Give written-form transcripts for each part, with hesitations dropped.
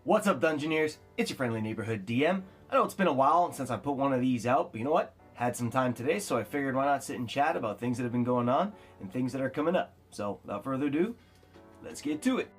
What's up, Dungeoneers? It's your friendly neighborhood DM. I know it's been a while since I put one of these out, but you know what? Had some time today, so I figured why not sit and chat about things that have been going on and things that are coming up. So, without further ado, let's get to it.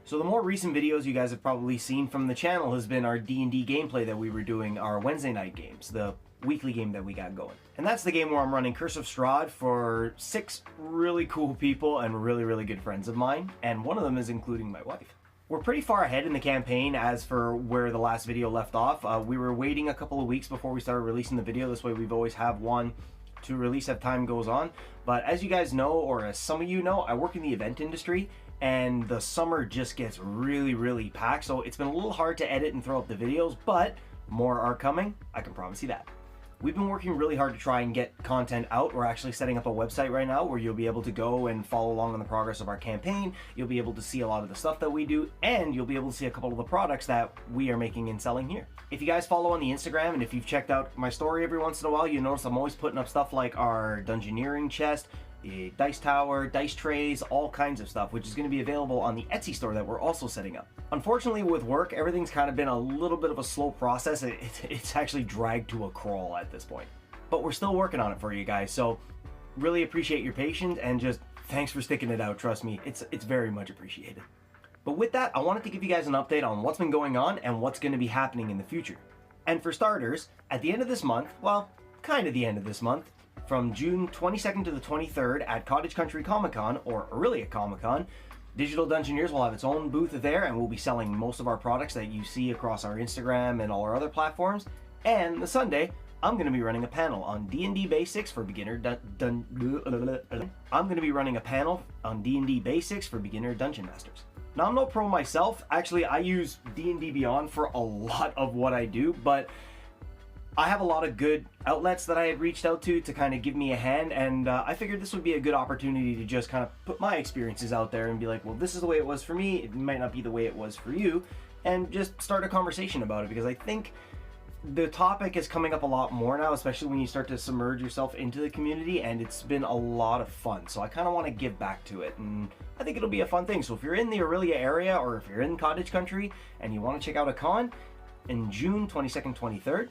So the more recent videos you guys have probably seen from the channel has been our D&D gameplay that we were doing, our Wednesday night games, the weekly game that we got going. And that's the game where I'm running Curse of STRAHD for 6 really cool people and really good friends of mine, and one of them is including my wife. We're pretty far ahead in the campaign as for where the last video left off. We were waiting a couple of weeks before we started releasing the video. This way we've always have one to release as time goes on. But as you guys know, or as some of you know, I work in the event industry, and the summer just gets really packed, so it's been a little hard to edit and throw up the videos, but more are coming, I can promise you that. We've been working really hard to try and get content out. We're actually setting up a website right now where you'll be able to go and follow along on the progress of our campaign. You'll be able to see a lot of the stuff that we do, and you'll be able to see a couple of the products that we are making and selling here. If you guys follow on the Instagram, and if you've checked out my story every once in a while, you notice I'm always putting up stuff like our Dungeoneering chest, the dice tower, dice trays, all kinds of stuff, which is going to be available on the Etsy store that we're also setting up. Unfortunately, with work, everything's kind of been a little bit of a slow process. It's actually dragged to a crawl at this point. But we're still working on it for you guys, so really appreciate your patience, and just thanks for sticking it out. Trust me, it's very much appreciated. But with that, I wanted to give you guys an update on what's been going on and what's going to be happening in the future. And for starters, at the end of this month, well, kind of the end of this month, from June 22nd to the 23rd at Cottage Country ComiCon, or Aurelia ComiCon, Digital Dungeoneers will have its own booth there, and we'll be selling most of our products that you see across our Instagram and all our other platforms. And the Sunday, I'm going to be running a panel on D&D basics for beginner I'm going to be running a panel on D&D basics for beginner dungeon masters. Now, I'm no pro myself. Actually, I use D&D Beyond for a lot of what I do, but I have a lot of good outlets that I had reached out to kind of give me a hand, and I figured this would be a good opportunity to just kind of put my experiences out there and be like, well, this is the way it was for me, it might not be the way it was for you, and just start a conversation about it, because I think the topic is coming up a lot more now, especially when you start to submerge yourself into the community, and it's been a lot of fun, so I kind of want to give back to it, and I think it'll be a fun thing. So if you're in the Aurelia area, or if you're in Cottage Country and you want to check out a con in June 22nd, 23rd,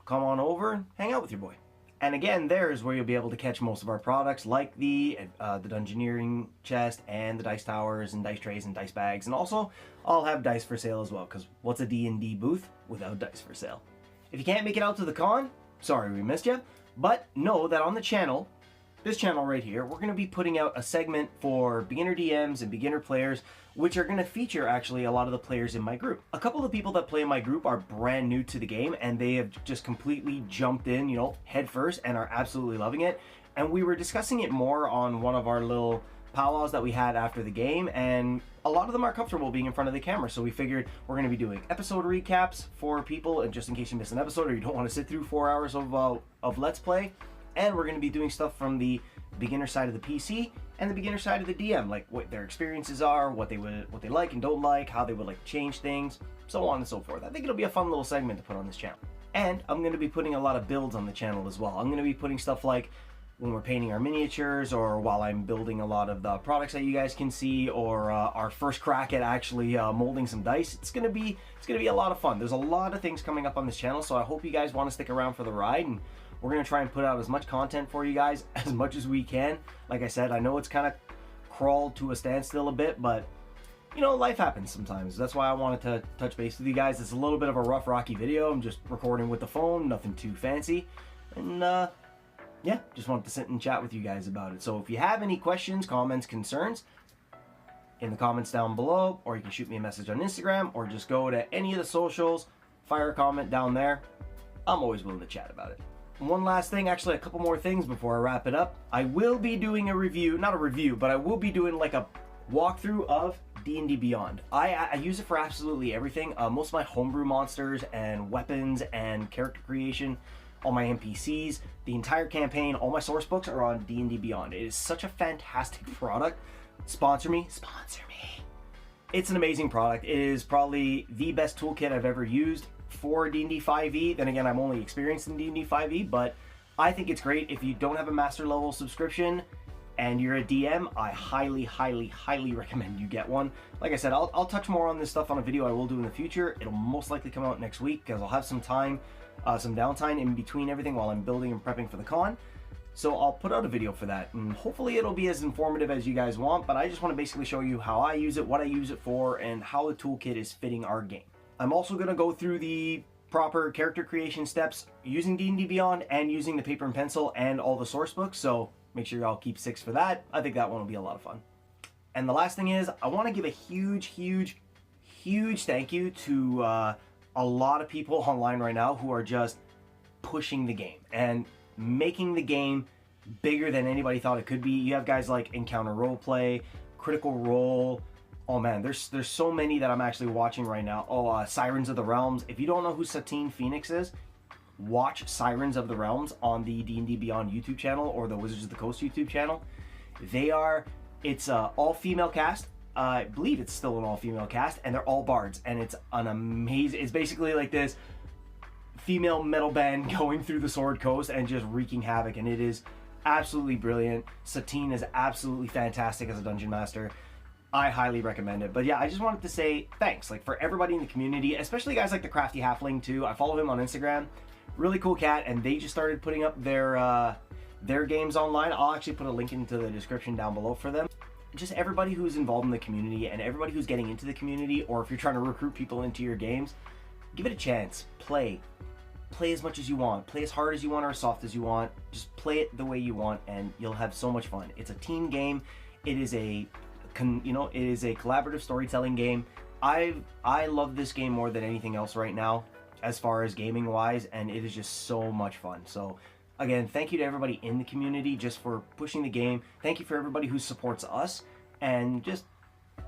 come on over and hang out with your boy. And again, there's where you'll be able to catch most of our products, like the Dungeoneering chest and the dice towers and dice trays and dice bags. And also, I'll have dice for sale as well, because what's a D&D booth without dice for sale? If you can't make it out to the con, sorry we missed you, but know that on the channel, this channel right here, we're going to be putting out a segment for beginner DMs and beginner players, which are going to feature actually a lot of the players in my group. A couple of the people that play in my group are brand new to the game, and they have just completely jumped in, you know, head first, and are absolutely loving it. And we were discussing it more on one of our little powwows that we had after the game, and a lot of them are comfortable being in front of the camera, so we figured we're going to be doing episode recaps for people, and just in case you miss an episode or you don't want to sit through 4 hours of Let's Play. And we're going to be doing stuff from the beginner side of the PC and the beginner side of the DM, like what their experiences are, what they like and don't like, how they would like to change things, so on and so forth. I think it'll be a fun little segment to put on this channel. And I'm going to be putting a lot of builds on the channel as well. I'm going to be putting stuff like when we're painting our miniatures, or while I'm building a lot of the products that you guys can see, or our first crack at actually molding some dice. It's gonna be a lot of fun. There's a lot of things coming up on this channel, so I hope you guys want to stick around for the ride, and we're going to try and put out as much content for you guys as much as we can. Like I said, I know it's kind of crawled to a standstill a bit, but you know, life happens sometimes. That's why I wanted to touch base with you guys. It's a little bit of a rough, rocky video. I'm just recording with the phone, nothing too fancy. And yeah, just wanted to sit and chat with you guys about it. So if you have any questions, comments, concerns, in the comments down below, or you can shoot me a message on Instagram, or just go to any of the socials, fire a comment down there. I'm always willing to chat about it. One last thing, actually a couple more things before I wrap it up. I will be doing a review, not a review, but I will be doing like a walkthrough of D&D Beyond. I use it for absolutely everything. Most of my homebrew monsters and weapons and character creation, all my NPCs, the entire campaign, all my source books are on D&D Beyond. It is such a fantastic product. Sponsor me, sponsor me. It's an amazing product. It is probably the best toolkit I've ever used for D&D 5e. Then again, I'm only experienced in D&D 5e, but I think it's great. If you don't have a master level subscription and you're a DM, I highly, highly, highly recommend you get one. Like I said, I'll touch more on this stuff on a video I will do in the future. It'll most likely come out next week because I'll have some time, some downtime in between everything while I'm building and prepping for the con. So I'll put out a video for that, and hopefully it'll be as informative as you guys want, but I just want to basically show you how I use it, what I use it for, and how the toolkit is fitting our game. I'm also going to go through the proper character creation steps using D&D Beyond and using the paper and pencil and all the source books, so make sure y'all keep 6 for that. I think that one will be a lot of fun. And the last thing is, I want to give a huge, huge, huge thank you to a lot of people online right now who are just pushing the game and making the game bigger than anybody thought it could be. You have guys like Encounter Roleplay, Critical Role. Oh man, there's so many that I'm actually watching right now. Oh, Sirens of the Realms. If you don't know who Satine Phoenix is, watch Sirens of the Realms on the D&D Beyond YouTube channel or the Wizards of the Coast YouTube channel. It's a all-female cast. I believe it's still an all-female cast, and they're all bards, and it's an amazing, it's basically like this female metal band going through the Sword Coast and just wreaking havoc, and it is absolutely brilliant. Satine is absolutely fantastic as a dungeon master. I highly recommend it. But yeah, I just wanted to say thanks, like, for everybody in the community, especially guys like the Crafty Halfling too. I follow him on Instagram. Really cool cat, and they just started putting up their games online. I'll actually put a link into the description down below for them. Just everybody who's involved in the community and everybody who's getting into the community, or if you're trying to recruit people into your games, give it a chance. Play as much as you want. Play as hard as you want or as soft as you want. Just play it the way you want, and you'll have so much fun. It's a team game. It is a collaborative storytelling game. I love this game more than anything else right now, as far as gaming wise, and it is just so much fun. So again, thank you to everybody in the community just for pushing the game. Thank you for everybody who supports us, and just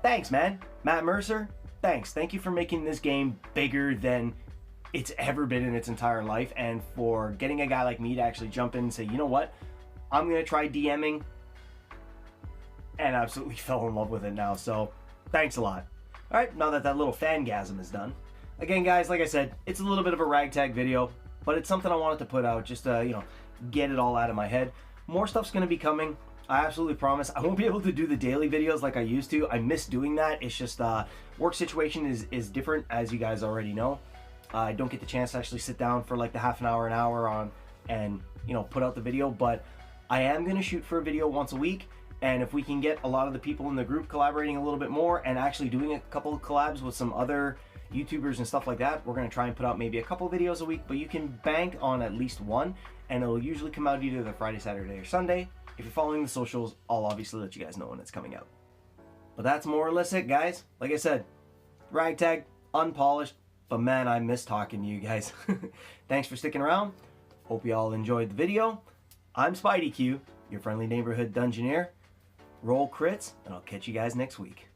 thanks, man. Matt Mercer, thanks. Thank you for making this game bigger than it's ever been in its entire life, and for getting a guy like me to actually jump in and say, you know what, I'm gonna try DMing, and absolutely fell in love with it now. So thanks a lot. All right, now that little fangasm is done, again guys, like I said, it's a little bit of a ragtag video, but it's something I wanted to put out just to, you know, get it all out of my head. More stuff's gonna be coming. I absolutely promise. I won't be able to do the daily videos like I used to. I miss doing that. It's just work situation is different, as you guys already know. I don't get the chance to actually sit down for like the half an hour on and, you know, put out the video, but I am going to shoot for a video once a week, and if we can get a lot of the people in the group collaborating a little bit more and actually doing a couple of collabs with some other YouTubers and stuff like that, we're going to try and put out maybe a couple videos a week, but you can bank on at least one, and it'll usually come out either the Friday, Saturday, or Sunday. If you're following the socials, I'll obviously let you guys know when it's coming out. But that's more or less it, guys. Like I said, ragtag, unpolished, but man, I miss talking to you guys. Thanks for sticking around. Hope you all enjoyed the video. I'm Spidey Q, your friendly neighborhood Dungeoneer. Roll crits, and I'll catch you guys next week.